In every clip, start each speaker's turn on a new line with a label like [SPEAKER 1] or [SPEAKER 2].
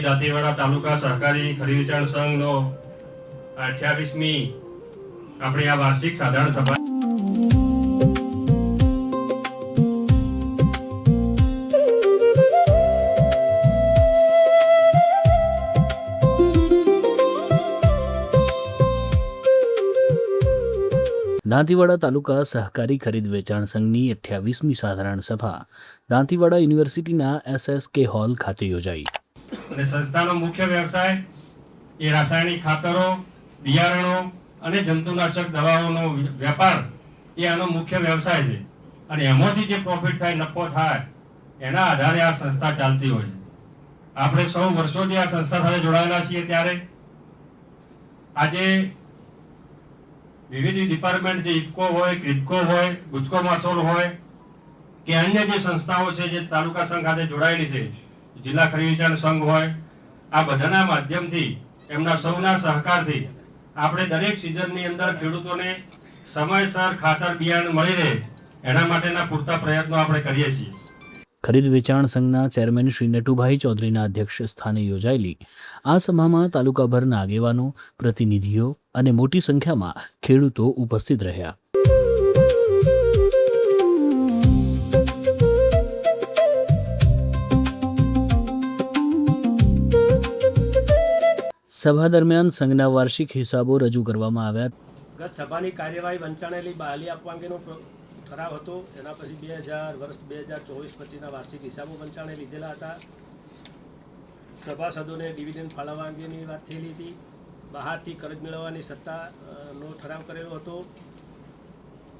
[SPEAKER 1] દાંતીવાડા તાલુકા સહકારી ખરીદ વેચાણ સંઘનો 28મી આપણી આ વાર્ષિક સાધારણ સભા
[SPEAKER 2] દાંતીવાડા તાલુકા સહકારી ખરીદ વેચાણ સંઘની 28મી સાધારણ સભા દાંતીવાડા યુનિવર્સિટીના SSK હોલ ખાતે યોજાઈ.
[SPEAKER 1] અને સંસ્થાનો મુખ્ય વ્યવસાય એ રાસાયણિક ખાતરો, બિયારણો અને જંતુનાશક દવાઓનો વેપાર એ આનો મુખ્ય વ્યવસાય છે. અને એમાંથી જે પ્રોફિટ થાય, નફો થાય, એના આધારે આ સંસ્થા ચાલતી હોય છે. આપણે સૌ વર્ષોથી આ સંસ્થા સાથે જોડાયેલા છીએ. ત્યારે આજે વિવિધ ડિપાર્ટમેન્ટ, જે ઇફકો હોય, ક્રિપકો હોય, ગુજકો માસોલ હોય કે અન્ય જે સંસ્થાઓ છે જે તાલુકા સંઘ ખાતે જોડાયેલી છે, જિલ્લા ખરીદ વેચાણ સંઘ હોય, આ બધાના માધ્યમથી, એમના સૌના સહકારથી આપણે દરેક સિઝનની અંદર ખેડૂતોને સમયસર ખાતર બિયારણ મળી રહે એના માટેના પૂરતા પ્રયત્નો આપણે કરીએ છીએ.
[SPEAKER 2] ખરીદ વેચાણ સંઘના ચેરમેન શ્રી નટુભાઈ ચૌધરીના અધ્યક્ષ સ્થાને યોજાયેલી આ સભામાં તાલુકાભરના આગેવાનો, પ્રતિનિધિઓ અને મોટી સંખ્યામાં ખેડૂતો ઉપસ્થિત રહ્યા. સભા દરમિયાન સંઘના વાર્ષિક હિસાબો રજૂ કરવામાં આવ્યા.
[SPEAKER 3] ગત સભાની કાર્યવાહી વંચાણેલી બહાલી આપવા અંગેનો ઠરાવ હતો. એના પછી વર્ષ 2024-25ના વાર્ષિક હિસાબો વંચાણે લીધેલા હતા. સભાસદોને ડિવિડન્ડ ફાળવવા અંગેની વાત થયેલી હતી. બહારથી કરજ મેળવવાની સત્તાનો ઠરાવ કરેલો હતો.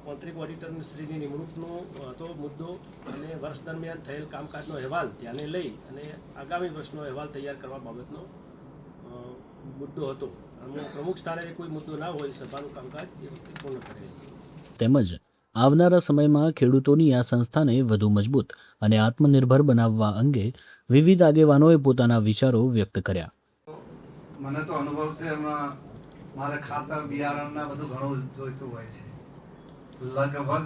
[SPEAKER 3] આંતરિક ઓડિટર શ્રીની નિમણૂકનો હતો મુદ્દો, અને વર્ષ દરમિયાન થયેલ કામકાજનો અહેવાલ ધ્યાને લઈ અને આગામી વર્ષનો અહેવાલ તૈયાર કરવા બાબતનો મુદ્દો હતો. પ્રમુખ સ્થાને કોઈ મુદ્દો ના હોય, સભાનું કામકાજ એ વખતે પૂર્ણ કરેલ.
[SPEAKER 2] તેમજ આવનારા સમયમાં ખેડૂતોની આ સંસ્થાને વધુ મજબૂત અને આત્મનિર્ભર બનાવવા અંગે વિવિધ આગેવાનોએ પોતાના વિચારો વ્યક્ત કર્યા.
[SPEAKER 4] મને તો અનુભવ છે, એમાં મારે ખાતર, બિયારણના બધું ઘણું જોઈતું હોય છે. લગભગ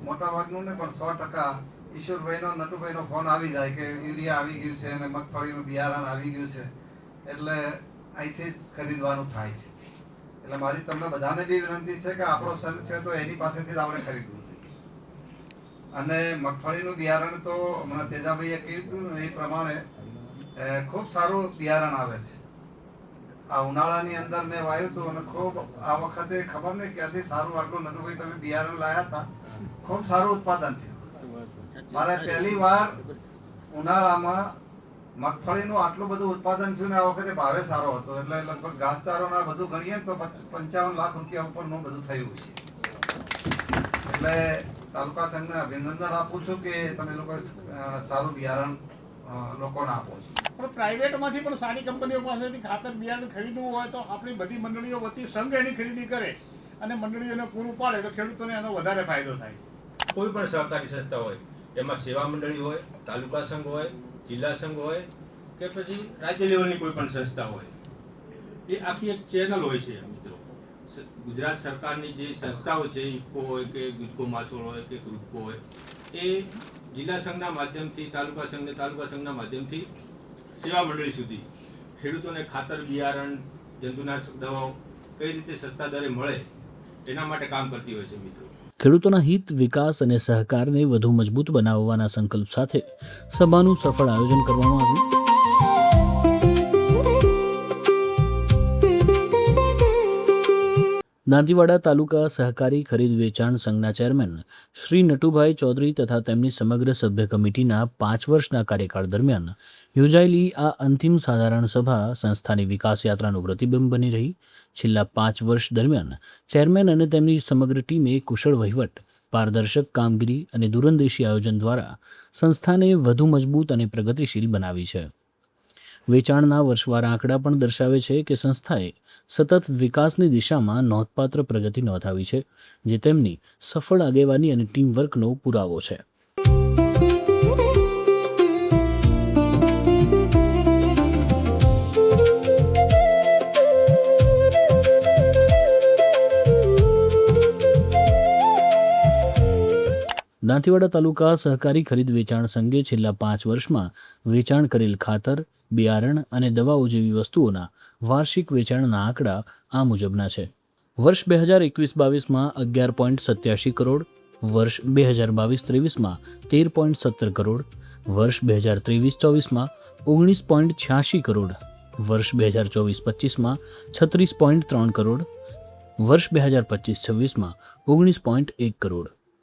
[SPEAKER 4] મોટાભાગનું ને પણ 100% ઈશ્વરભાઈનો, નટુભાઈનો ફોન આવી જાય કે યુરિયા આવી ગયું છે અને મગફળીનું બિયારણ આવી ગયું છે, એટલે અહીંથી જ ખરીદવાનું થાય છે. એટલે મારી તમને બધાને બી વિનંતી છે કે આપણો સંઘ છે તો એની પાસેથી જ આપણે ખરીદવું જોઈએ. અને મગફળીનું બિયારણ તો હમણાં તેજાભાઈએ કીધું એ પ્રમાણે ખૂબ સારું બિયારણ આવે છે. આ ઉનાળાની અંદર મેં વાવ્યું હતું અને ખૂબ આ વખતે ખબર નહીં ક્યાંથી સારું આટલું નટુભાઈ તમે બિયારણ લાયા હતા, ખૂબ સારું ઉત્પાદન થયું. મારે પહેલી વાર ઉનાળામાં મગફળીનું આટલું બધું ઉત્પાદન થયું ને આ વખતે ભાવે સારો હતો. એટલે લગભગ ઘાસચારો ના બધું ગણીએ તો 55 લાખ રૂપિયા ઉપરનું બધું થયું છે. એટલે તાલુકા સંઘને અભિનંદન આપું છું કે તમે લોકો સારું બિયારણ લોકોને આપો છો.
[SPEAKER 5] પણ પ્રાઇવેટમાંથી પણ સારી કંપનીઓ પાસેથી ખાતર બિયારણ ખરીદવું હોય તો આપણી બધી મંડળીઓ વતી સંઘ એની ખરીદી કરે અને મંડળીઓને પૂરું પાડે તો ખેડૂતોને એનો વધારે ફાયદો થાય.
[SPEAKER 6] કોઈ પણ સહકારી સંસ્થા હોય, એમાં સેવા મંડળી હોય, તાલુકા સંઘ હોય, જિલ્લા સંઘ હોય કે પછી રાજ્ય લેવલની કોઈ પણ સંસ્થા હોય, એ આખી એક ચેનલ હોય છે. મિત્રો, ગુજરાત સરકારની જે સંસ્થાઓ છે, ઇફકો હોય કે ગુજકો માસોલ હોય કે ગ્રુપકો હોય, એ જિલ્લા સંઘના માધ્યમથી તાલુકા સંઘના માધ્યમથી સેવા મંડળી સુધી ખેડૂતોને ખાતર, બિયારણ, જંતુનાશક દવાઓ કઈ રીતે સસ્તા દરે મળે એના માટે કામ કરતી હોય છે. મિત્રો,
[SPEAKER 2] ખેડૂતોના હિત, વિકાસ અને સહકારને વધુ મજબૂત બનાવવાના સંકલ્પ સાથે સભાનું સફળ આયોજન કરવામાં આવ્યું. દાંતીવાડા તાલુકા સહકારી ખરીદ વેચાણ સંઘના ચેરમેન શ્રી નટુભાઈ ચૌધરી તથા તેમની સમગ્ર સભ્ય કમિટીના 5 વર્ષના કાર્યકાળ દરમિયાન યોજાયેલી આ અંતિમ સાધારણ સભા સંસ્થાની વિકાસ યાત્રાનું પ્રતિબિંબ બની રહી. છેલ્લા 5 વર્ષ દરમિયાન ચેરમેન અને તેમની સમગ્ર ટીમે કુશળ વહીવટ, પારદર્શક કામગીરી અને દૂરંદેશી આયોજન દ્વારા સંસ્થાને વધુ મજબૂત અને પ્રગતિશીલ બનાવી છે. વેચાણના વર્ષવાર આંકડા પણ દર્શાવે છે કે સંસ્થાએ સતત વિકાસની દિશામાં નોંધપાત્ર પ્રગતિ નોંધાવી છે, જે તેમની સફળ આગેવાની અને ટીમવર્કનો પુરાવો છે. દાંતીવાડા તાલુકા સહકારી ખરીદ વેચાણ સંઘે છેલ્લા 5 વર્ષમાં વેચાણ કરેલ ખાતર, બિયારણ અને દવાઓ જેવી વસ્તુઓના વાર્ષિક વેચાણના આંકડા આ મુજબના છે. વર્ષ 2021-22માં 11.87 કરોડ, વર્ષ 2022-23માં 13.17 કરોડ, વર્ષ 2023-24માં 19.86 કરોડ, વર્ષ 2024-25માં 36.3 કરોડ, વર્ષ 2025-26માં 19.1 કરોડ.